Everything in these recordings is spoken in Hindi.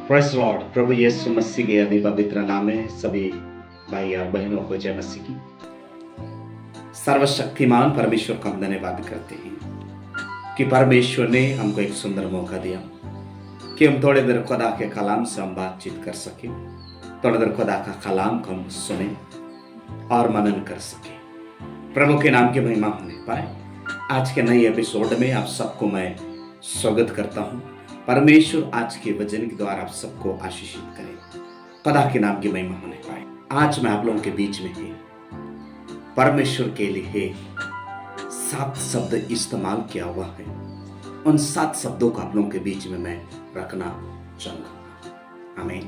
Press Lord. प्रभु यीशु मसीह के अति पवित्र नाम में सभी भाई और बहनों को जय मसीह की। सर्वशक्तिमान परमेश्वर का हम धन्यवाद करते हैं कि परमेश्वर ने हमको एक सुंदर मौका दिया कि हम थोड़ी देर खुदा के कलाम से हम बातचीत कर सके, थोड़ी देर खुदा का कलाम को हम सुने और मनन कर सके। प्रभु के नाम की महिमा होने पाए। आज के नए एपिसोड में आप सबको मैं स्वागत करता हूं। परमेश्वर आज के वचन के द्वारा आप सबको आशीषित करे, खुदा के नाम की महिमा होने पाए। आज मैं आप लोगों के बीच में ही परमेश्वर के लिए 7 शब्द इस्तेमाल किया हुआ है। उन 7 शब्दों को आप लोगों के बीच में मैं रखना चाहूंगा। आमीन।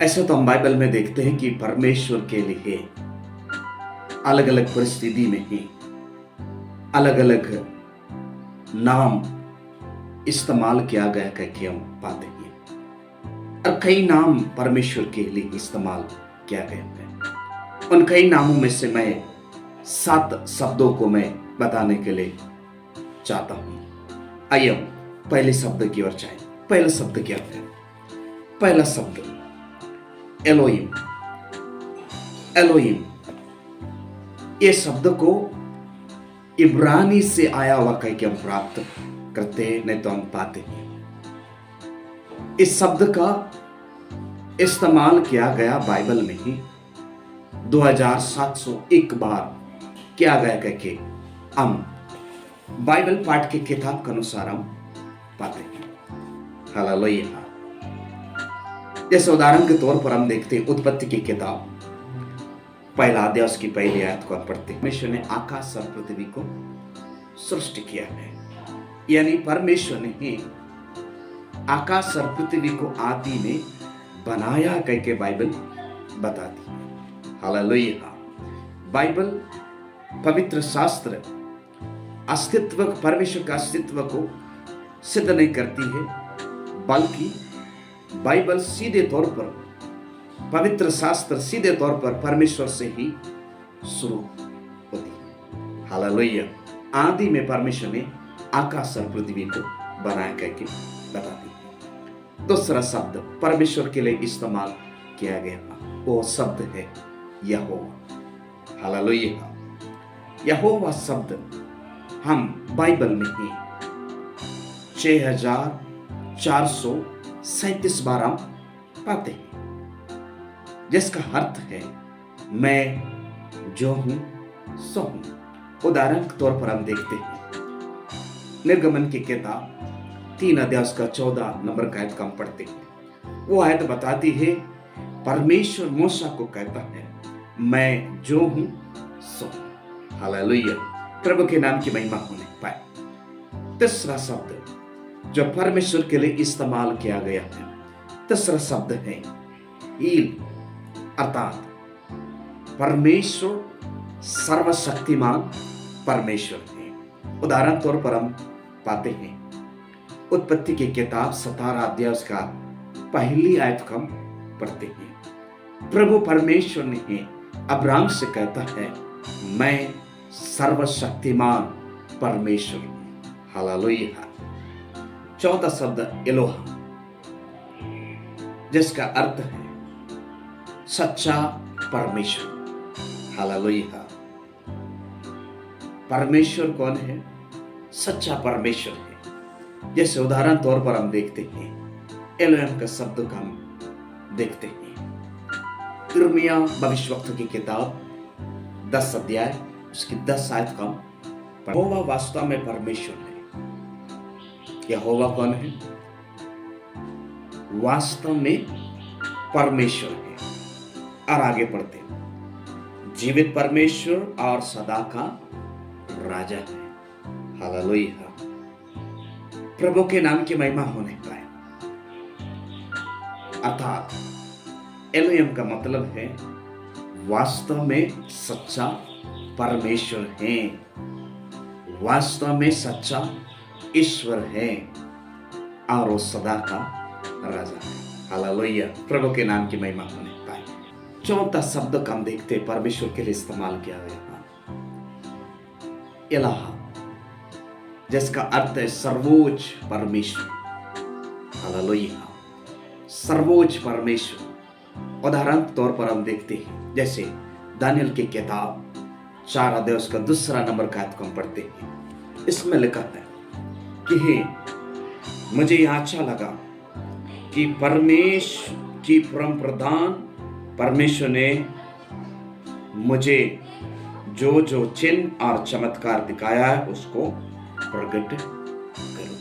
ऐसे तो हम बाइबल में देखते हैं कि परमेश्वर के लिए अलग अलग परिस्थिति में ही अलग अलग नाम इस्तेमाल किया गया करके हम पाते हैं, और कई नाम परमेश्वर के लिए इस्तेमाल किया गया है। उन कई नामों में से मैं 7 शब्दों को मैं बताने के लिए चाहता हूं। आइए पहले शब्द की ओर जाए। पहला शब्द क्या है? पहला शब्द एलोहिम। एलोहिम ये शब्द को इब्रानी से आया हुआ कह के हम प्राप्त करते हैं, नहीं तो हम पाते हैं। इस शब्द का इस्तेमाल किया गया बाइबल में ही 2701 बार किया गया कह के हम बाइबल पाठ की किताब के अनुसार हम पाते हैं। हालेलुया। जैसे उदाहरण के तौर पर हम देखते हैं उत्पत्ति की किताब पहला अध्याय उसकी पहली आयत को हम पढ़ते हैं। परमेश्वर ने आकाश और पृथ्वी को सृष्टि किया है, यानी परमेश्वर ने ही आकाश और पृथ्वी को आदि में बनाया कह के बाइबल बताती है। हालेलुया। बाइबल पवित्र शास्त्र अस्तित्व, परमेश्वर का अस्तित्व को सिद्ध नहीं करती है, बल्कि बाइबल सीधे तौर पर, पवित्र शास्त्र सीधे तौर पर परमेश्वर से ही शुरू होती है। हालेलुया। आदि में परमेश्वर ने आकाश और पृथ्वी को बनाया करके बताती है। दूसरा शब्द परमेश्वर के लिए इस्तेमाल किया गया वो शब्द है यहोवा। हालेलुया। यहोवा शब्द हम बाइबल में ही 6437 बार हम पाते हैं, जिसका अर्थ है मैं जो हूं सो हूं। उदाहरण के तौर पर हम देखते हैं निर्गमन की किताब 3 अध्याय का 14 नंबर का आयत का हम पढ़ते हैं। वो आयत बताती है परमेश्वर मूसा को कहता है मैं जो हूं सो हूं। हालेलुया। प्रभु के नाम की महिमा होने पाए। तीसरा शब्द जो परमेश्वर के लिए इस्तेमाल किया गया है, तीसरा शब्द है ईल, अर्थात परमेश्वर सर्वशक्तिमान परमेश्वर है। उदाहरण तौर पर हम पाते हैं उत्पत्ति की किताब 17 अध्याय का पहली आयत को हम पढ़ते हैं। प्रभु परमेश्वर ने अब्राहम से कहता है मैं सर्वशक्तिमान परमेश्वर हूं। हालेलुया। चौथा शब्द एलोहा, जिसका अर्थ है सच्चा परमेश्वर। हालेलुया। परमेश्वर कौन है? सच्चा परमेश्वर है। जैसे उदाहरण तौर पर हम देखते हैं एलोहिम का शब्द का हम देखते हैं यिर्मयाह भविष्यवक्ता की किताब 10 अध्याय उसकी 10 आयत का यहोवा वास्तव में परमेश्वर है। यहोवा कौन है? वास्तव में परमेश्वर है। और आगे पढ़ते हैं जीवित परमेश्वर और सदा का राजा है। हालेलुया। प्रभु के नाम की महिमा होने पाए। अर्थात एलोहिम का मतलब है वास्तव में सच्चा परमेश्वर है, वास्तव में सच्चा ईश्वर है, और वो सदा का राजा है। हालेलुया। प्रभु के नाम की महिमा होने पाए। चौथा शब्द का हम देखते परमेश्वर के लिए इस्तेमाल किया गया इलाहा, जिसका अर्थ है सर्वोच्च परमेश्वर। हालेलुया। सर्वोच्च परमेश्वर, उदाहरण के तौर पर हम देखते हैं जैसे दानियल की किताब 4 अध्याय उसका 2 नंबर का आयत को हम पढ़ते हैं। इसमें लिखा है कि हे, मुझे यह अच्छा लगा कि परमेश्वर की परम प्रधान परमेश्वर ने मुझे जो जो चिन्ह और चमत्कार दिखाया है उसको प्रकट करो।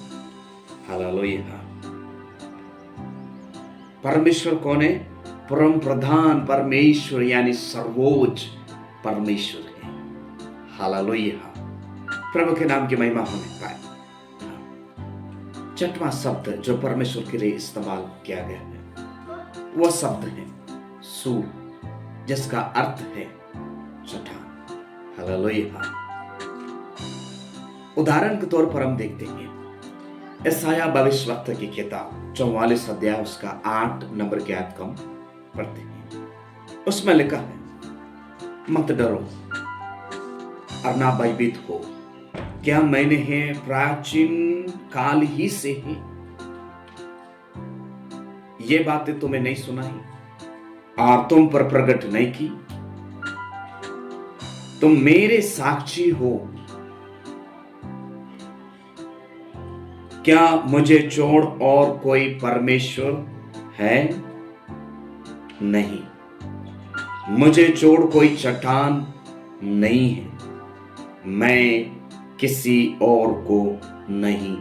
हालेलुया। परमेश्वर कौन है? परम प्रधान परमेश्वर यानी सर्वोच्च परमेश्वर है। हालेलुया। प्रभु के नाम की महिमा होने पाए। छठवां शब्द जो परमेश्वर के लिए इस्तेमाल किया गया है वह शब्द है सूर, जिसका अर्थ है चट्टान। हालेलुया। उदाहरण के तौर पर हम देखते हैं यशायाह भविष्यवक्ता की किताब 44 अध्याय उसका 8 नंबर के आयत को हम पढ़ते हैं। उसमें लिखा है, मत डरो और ना भयभीत हो, क्या मैंने है प्राचीन काल ही से ही ये बातें तुम्हें नहीं सुनाई और तुम पर प्रकट नहीं की? तुम मेरे साक्षी हो। क्या मुझे छोड़ और कोई परमेश्वर है? नहीं, मुझे छोड़ कोई चट्टान नहीं है, मैं किसी और को नहीं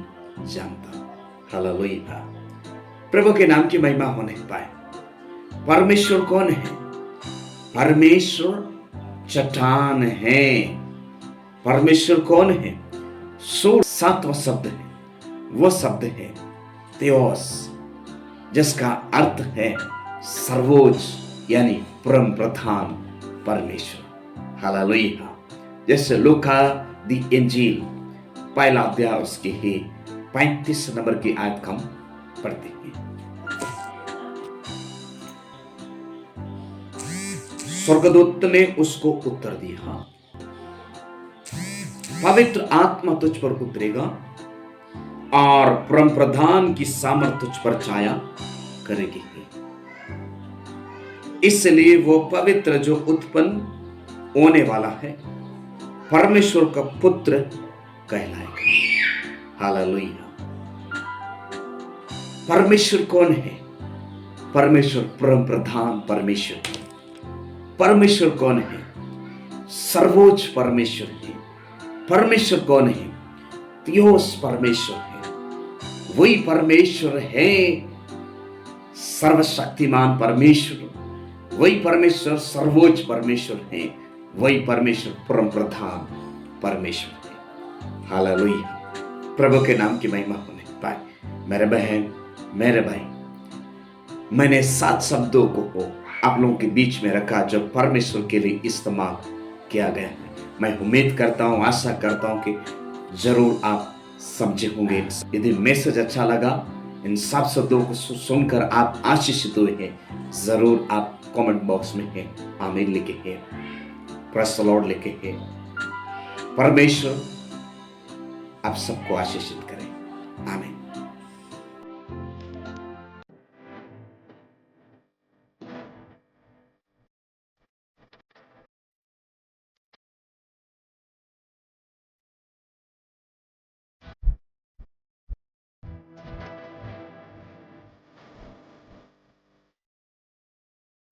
जानता। हालेलुया। प्रभु के नाम की महिमा होने पाए। परमेश्वर कौन है? परमेश्वर चट्टान है। परमेश्वर कौन है? सूर 7वां शब्द है, वह शब्द है theos, जिसका अर्थ है सर्वोच्च यानी परम प्रधान परमेश्वर। हालेलुया। जैसे लूका दी इंजील 1 अध्याय उसके ही 35 नंबर की आयत को हम पढ़ते हैं। स्वर्गदूत ने उसको उत्तर दिया, पवित्र आत्मा तुझ पर उतरेगा और परम प्रधान की सामर्थ तुझ पर छाया करेगी, इसलिए वो पवित्र जो उत्पन्न होने वाला है परमेश्वर का पुत्र कहलाएगा। हालेलुया। परमेश्वर कौन है? परमेश्वर परम प्रधान परमेश्वर। परमेश्वर कौन है? सर्वोच्च परमेश्वर है। परमेश्वर कौन है? theos परमेश्वर है। वही परमेश्वर है सर्वशक्तिमान परमेश्वर। वही परमेश्वर सर्वोच्च परमेश्वर है। वही परमेश्वर परम प्रधान परमेश्वर है। हालेलुया। प्रभु के नाम की महिमा होने पाए। मेरे बहन, मेरे भाई, मैंने 7 शब्दों को आप लोगों के बीच में रखा जो परमेश्वर के लिए इस्तेमाल किया गया है। मैं उम्मीद करता हूं, आशा करता हूं कि जरूर आप समझे होंगे। यदि मैसेज अच्छा लगा, इन 7 शब्दों को सुनकर आप आशीषित हुए हैं, जरूर आप कमेंट बॉक्स में है आमीन लिखे हैं, प्रेज़ द लॉर्ड लिखे हैं। परमेश्वर आप सबको आशीषित करें। आमीन।